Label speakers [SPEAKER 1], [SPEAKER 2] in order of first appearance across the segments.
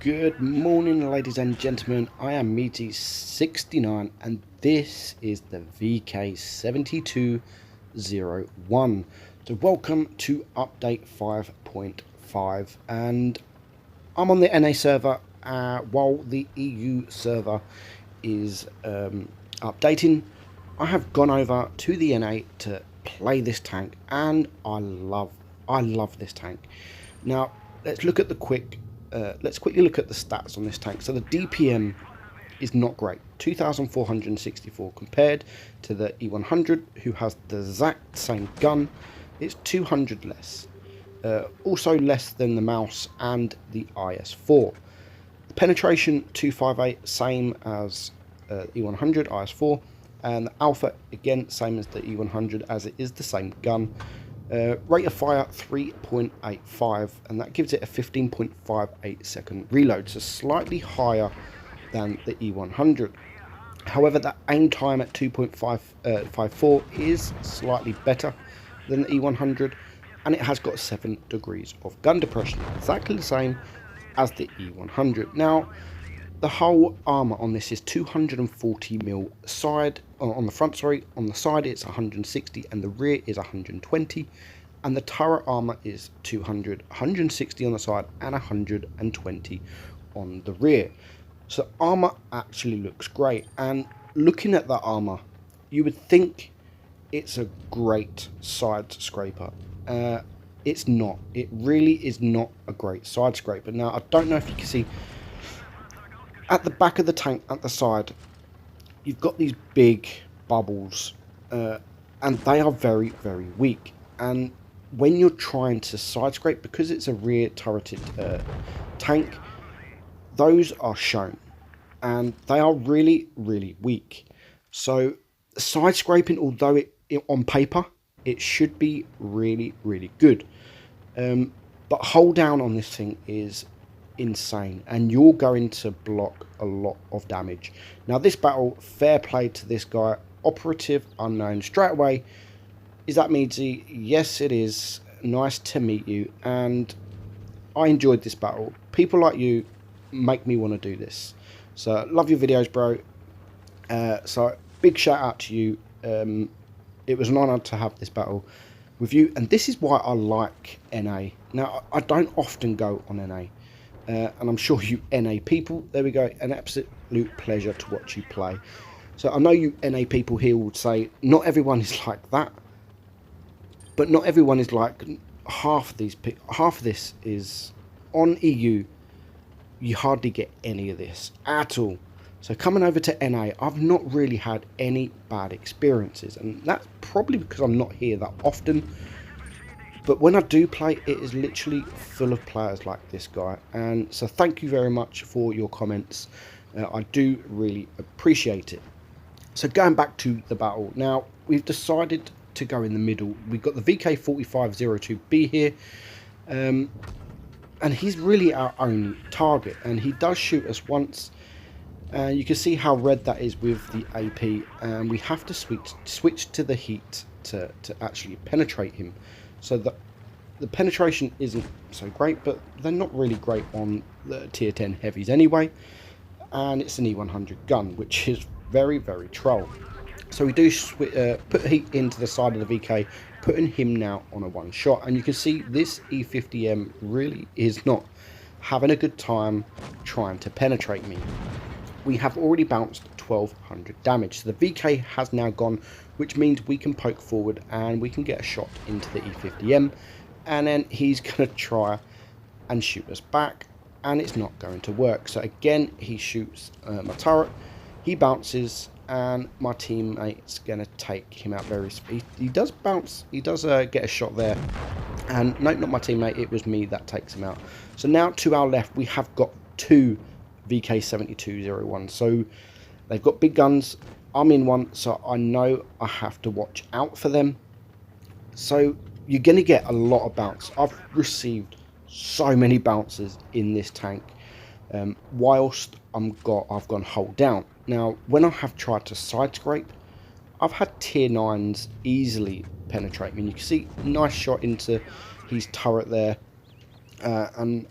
[SPEAKER 1] Good morning, ladies and gentlemen. I am Meaty69 and this is the VK7201. So welcome to update 5.5, and I'm on the NA server while the EU server is updating. I have gone over to the NA to play this tank, and I love this tank. Now let's look at let's quickly look at the stats on this tank. So the DPM is not great, 2,464 compared to the E100, who has the exact same gun. It's 200 less, also less than the mouse and the IS4. The penetration 258, same as E100 IS4, and the alpha again same as the E100, as it is the same gun. Rate of fire 3.85, and that gives it a 15.58 second reload, so slightly higher than the E100. However, the aim time at 2.54 is slightly better than the E100, and it has got 7 degrees of gun depression, exactly the same as the E100. Now, the whole armor on this is 240mm side on the front, sorry. On the side it's 160 and the rear is 120, and the turret armor is 200, 160 on the side and 120 on the rear. So armor actually looks great, and looking at that armor, you would think it's a great side scraper. It's not. It really is not a great side scraper. Now, I don't know if you can see at the back of the tank, at the side, you've got these big bubbles, and they are very, very weak. And when you're trying to side scrape, because it's a rear turreted tank, those are shown, and they are really, really weak. So side scraping, although it on paper it should be really, really good, but hold down on this thing is insane, and you're going to block a lot of damage. Now, this battle, fair play to this guy, operative unknown. Straight away, is that Meadsy? Yes, it is. Nice to meet you, and I enjoyed this battle. People like you make me want to do this, so love your videos, bro. So big shout out to you. It was an honor to have this battle with you, and this is why I like NA. Now, I don't often go on NA, and I'm sure you NA people, there we go, an absolute pleasure to watch you play. So I know you NA people here would say not everyone is like that, but not everyone is like half of these people. Half of this is on EU. You hardly get any of this at all. So coming over to NA, I've not really had any bad experiences, and that's probably because I'm not here that often. But when I do play, it is literally full of players like this guy. And so thank you very much for your comments. I do really appreciate it. So going back to the battle. Now, we've decided to go in the middle. We've got the VK4502B here. And he's really our only target. And he does shoot us once. And you can see how red that is with the AP. And we have to switch to the heat to actually penetrate him. So the penetration isn't so great, but they're not really great on the tier 10 heavies anyway. And it's an E100 gun, which is very, very troll. So we do put heat into the side of the VK, putting him now on a one shot. And you can see this E50M really is not having a good time trying to penetrate me. We have already bounced 1200 damage. So the VK has now gone, which means we can poke forward and we can get a shot into the E50M, and then he's going to try and shoot us back, and it's not going to work. So again, he shoots my turret, he bounces, and my teammate's going to take him out very speed. He does bounce, he does get a shot there, and no, not my teammate, it was me that takes him out. So now to our left, we have got two VK7201. So they've got big guns. I'm in one, so I know I have to watch out for them. So you're going to get a lot of bounce. I've received so many bounces in this tank, whilst I've gone hold down. Now, when I have tried to side scrape, I've had tier 9s easily penetrate me. And you can see, nice shot into his turret there, and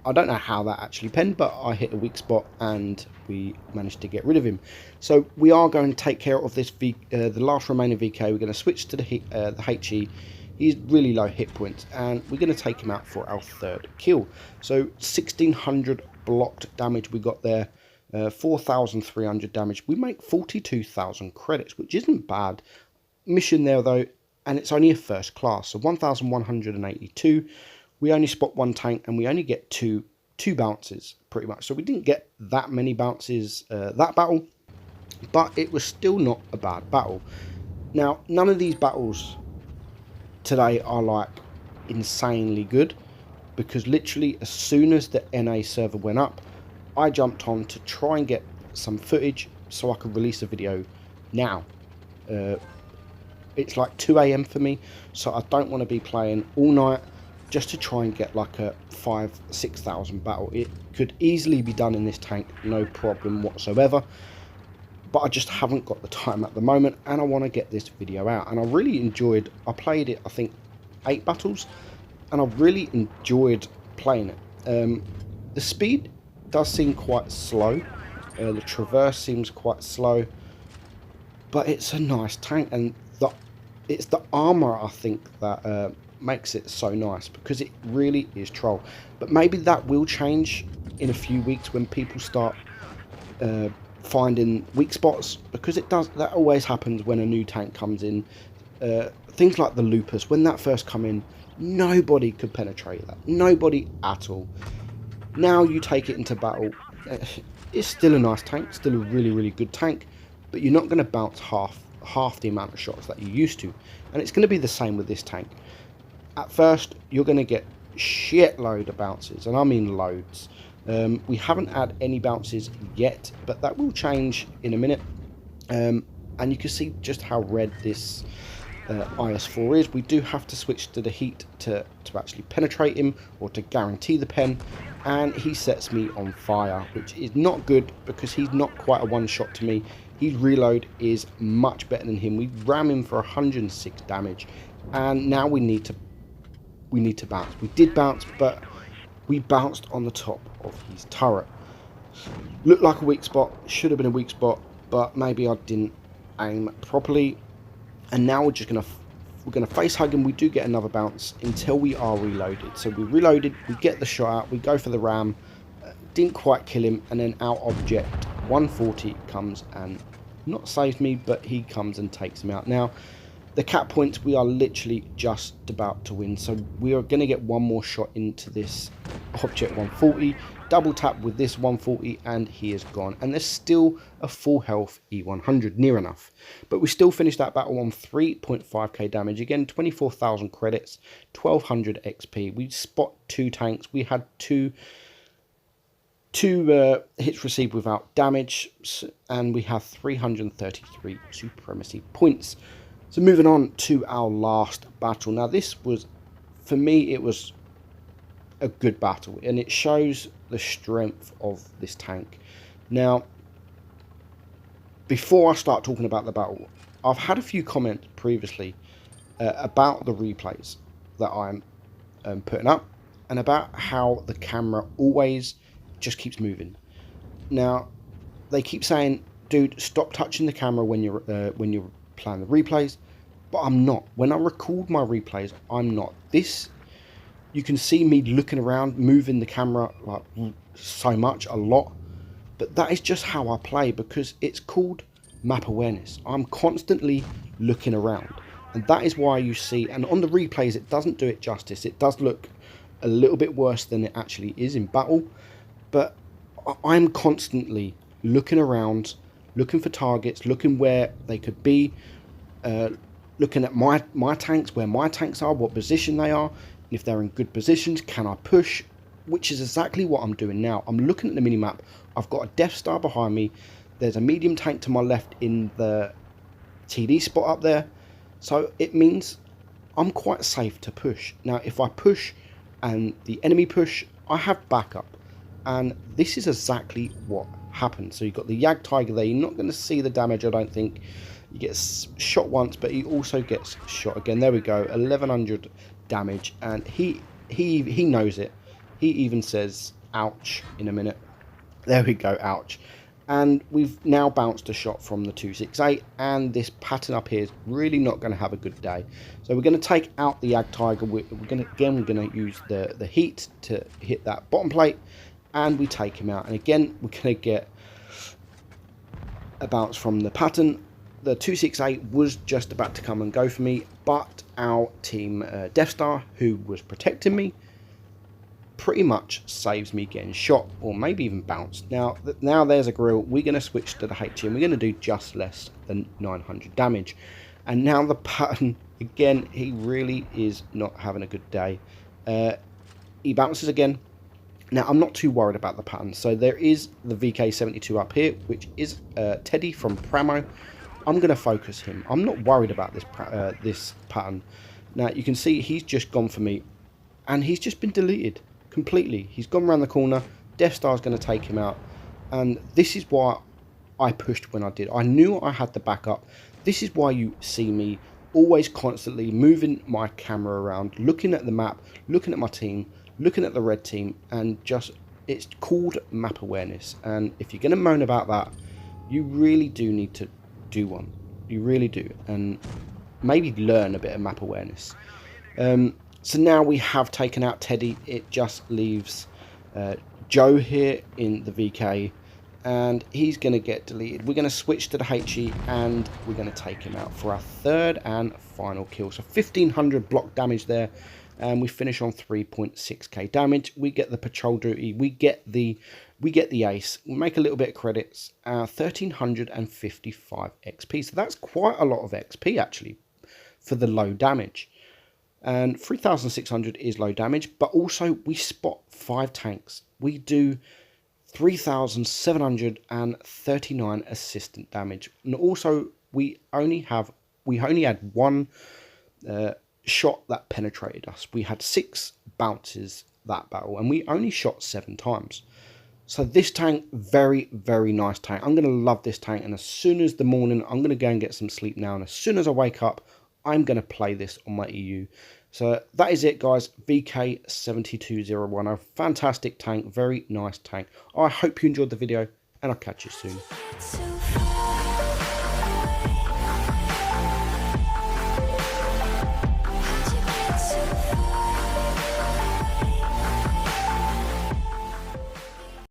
[SPEAKER 1] I don't know how that actually penned, but I hit a weak spot and we managed to get rid of him. So we are going to take care of this the last remaining VK. We're going to switch to the HE. He's really low hit points, and we're going to take him out for our third kill. So 1600 blocked damage we got there, 4,300 damage. We make 42,000 credits, which isn't bad. Mission there though, and it's only a first class, so 1,182. We only spot one tank, and we only get two bounces pretty much. So we didn't get that many bounces that battle, but it was still not a bad battle. Now, none of these battles today are like insanely good, because literally as soon as the NA server went up, I jumped on to try and get some footage so I could release a video now. It's like 2 AM for me, so I don't want to be playing all night just to try and get like a 5,000-6,000 battle. It could easily be done in this tank, no problem whatsoever, but I just haven't got the time at the moment, and I want to get this video out. And I really enjoyed, I played it I think 8 battles, and I really enjoyed playing it. The speed does seem quite slow, the traverse seems quite slow, but it's a nice tank, and it's the armor I think that makes it so nice, because it really is troll. But maybe that will change in a few weeks when people start finding weak spots, because that always happens when a new tank comes in. Things like the Lupus, when that first come in, nobody could penetrate that, nobody at all. Now you take it into battle, it's still a nice tank, still a really good tank, but you're not going to bounce half the amount of shots that you used to. And it's going to be the same with this tank. At first you're going to get shitload of bounces, and I mean loads. We haven't had any bounces yet, but that will change in a minute. And you can see just how red this IS-4 is. We do have to switch to the heat to actually penetrate him, or to guarantee the pen, and he sets me on fire, which is not good because he's not quite a one-shot to me. His reload is much better than him. We ram him for 106 damage, and now we need to bounce. We did bounce, but we bounced on the top of his turret. Looked like a weak spot, should have been a weak spot, but maybe I didn't aim properly. And now we're gonna face hug him. We do get another bounce until we are reloaded. So we reloaded, we get the shot out, we go for the ram, didn't quite kill him, and then our object 140 comes and not saves me, but he comes and takes him out. Now the cap points, we are literally just about to win, so we are going to get one more shot into this object 140, double tap with this 140, and he is gone. And there's still a full health E100 near enough, but we still finished that battle on 3.5k damage. Again, 24,000 credits, 1200 XP. We spot 2 tanks. We had two hits received without damage, and we have 333 supremacy points. So moving on to our last battle. Now this was, for me, it was a good battle, and it shows the strength of this tank. Now, before I start talking about the battle, I've had a few comments previously about the replays that I'm putting up, and about how the camera always just keeps moving. Now, they keep saying, dude, stop touching the camera when you're playing the replays, but I'm not. When I record my replays, I'm not. This, you can see me looking around, moving the camera like so much, a lot, but that is just how I play, because it's called map awareness. I'm constantly looking around, and that is why you see, and on the replays it doesn't do it justice. It does look a little bit worse than it actually is in battle, but I'm constantly looking around, looking for targets, looking where they could be, looking at my tanks, where my tanks are, what position they are, and if they're in good positions, can I push, which is exactly what I'm doing now. I'm looking at the minimap. I've got a Death Star behind me, there's a medium tank to my left in the TD spot up there, so it means I'm quite safe to push. Now if I push and the enemy push, I have backup, and this is exactly what happened. So you've got the Yag Tiger there. You're not going to see the damage, I don't think. He gets shot once, but he also gets shot again. There we go, 1100 damage, and he knows it. He even says ouch in a minute. There we go, ouch. And we've now bounced a shot from the 268, and this pattern up here is really not going to have a good day. So we're going to take out the Ag Tiger. We're going to use the heat to hit that bottom plate, and we take him out. And again, we're going to get a bounce from the pattern. The 268 was just about to come and go for me, but our team Death Star, who was protecting me, pretty much saves me getting shot, or maybe even bounced. Now there's a grill. We're going to switch to the HE, and we're going to do just less than 900 damage. And now the pattern, again, he really is not having a good day. He bounces again. Now, I'm not too worried about the pattern. So there is the VK72 up here, which is Teddy from Pramo. I'm going to focus him. I'm not worried about this pattern. Now, you can see he's just gone for me, and he's just been deleted completely. He's gone around the corner. Death Star's going to take him out, and this is why I pushed when I did. I knew I had the backup. This is why you see me always constantly moving my camera around, looking at the map, looking at my team, looking at the red team, and just, it's called map awareness. And if you're going to moan about that, you really do need to do one. You really do, and maybe learn a bit of map awareness. So now we have taken out Teddy. It just leaves Joe here in the VK, and he's going to get deleted. We're going to switch to the HE, and we're going to take him out for our third and final kill. So 1500 block damage there, and we finish on 3.6k damage. We get the patrol duty. We get the ace. We make a little bit of credits. 1355 XP. So that's quite a lot of XP actually for the low damage. And 3600 is low damage, but also we spot 5 tanks. We do 3739 assistant damage, and also we only had one shot that penetrated us. We had 6 bounces that battle, and we only shot 7 times. So this tank, very, very nice tank. I'm going to love this tank, and as soon as the morning, I'm going to go and get some sleep now, and as soon as I wake up, I'm going to play this on my EU. So that is it, guys. VK7201, a fantastic tank, very nice tank. I hope you enjoyed the video, and I'll catch you soon.